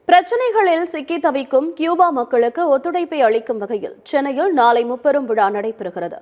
பிரச்சனைகளில் சிக்கி தவிக்கும் கியூபா மக்களுக்கு ஒத்துழைப்பை அளிக்கும் வகையில் சென்னையில் நாளை முப்பெரும் விழா நடைபெறுகிறது.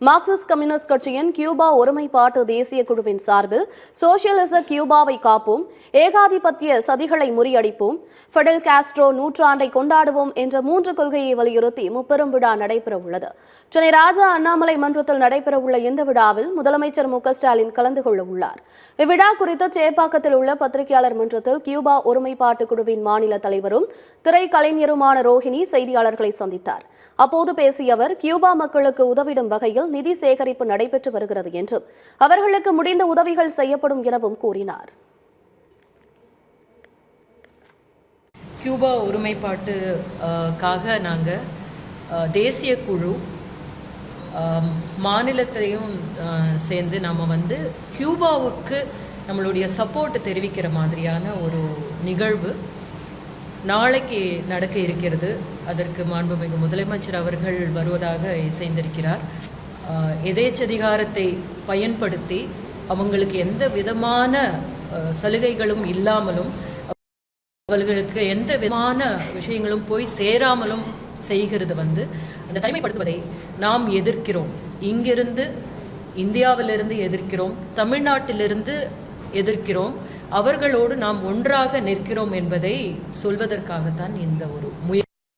மார்க்சிஸ்ட் கம்யூனிஸ்ட் கட்சியின் கியூபா ஒருமைப்பாட்டு தேசிய குழுவின் சார்பில் சோசியலிச கியூபாவை காப்போம், ஏகாதிபத்திய சதிகளை முறியடிப்போம், ஃபெடல் காஸ்ட்ரோ நூற்றாண்டை கொண்டாடுவோம் என்ற 3 கொள்கையை வலியுறுத்தி முப்பெரும் விழா நடைபெறவுள்ளது. சென்னை ராஜா அண்ணாமலை மன்றத்தில் நடைபெறவுள்ள இந்த விழாவில் முதலமைச்சர் மு.க.ஸ்டாலின் கலந்து கொள்ள உள்ளார். இவ்விழா குறித்து சேப்பாக்கத்தில் உள்ள பத்திரிகையாளர் மன்றத்தில் கியூபா ஒருமைப்பாட்டு குழுவின் மாநில தலைவரும் திரைக்கலைஞருமான ரோஹிணி செய்தியாளர்களை சந்தித்தார். அப்போது பேசிய அவர், கியூபா மக்களுக்கு உதவிடும் வகையில் நிதி சேகரிப்பு நடைபெற்று வருகிறது என்றும் அவர்களுக்கு முடிந்த உதவிகள் செய்யப்படும் எனவும் கூறினார். கியூபா ஒருமைப்பாட்டுக்காக நாங்கள் தேசிய குழு மாநிலத்தையும் சேர்ந்து நம்ம கியூபாவுக்கு நம்மளுடைய சப்போர்ட் தெரிவிக்கிற மாதிரியான ஒரு நிகழ்வு நாளைக்கு நடக்க இருக்கிறது. அதற்கு மாண்புமிகு முதலமைச்சர் அவர்கள் வருவதாக இசைந்திருக்கிறார். எதேச்சதிகாரத்தை பயன்படுத்தி அவங்களுக்கு எந்த விதமான சலுகைகளும் இல்லாமலும் அவர்களுக்கு எந்த விதமான விஷயங்களும் போய் சேராமலும் செய்கிறது அந்த தனிமைப்படுத்துவதை நாம் எதிர்க்கிறோம். இங்கிருந்து இந்தியாவிலிருந்து எதிர்க்கிறோம், தமிழ்நாட்டிலிருந்து எதிர்க்கிறோம். அவர்களோடு நாம் ஒன்றாக நிற்கிறோம் என்பதை சொல்வதற்காகத்தான் இந்த ஒரு முயற்சி.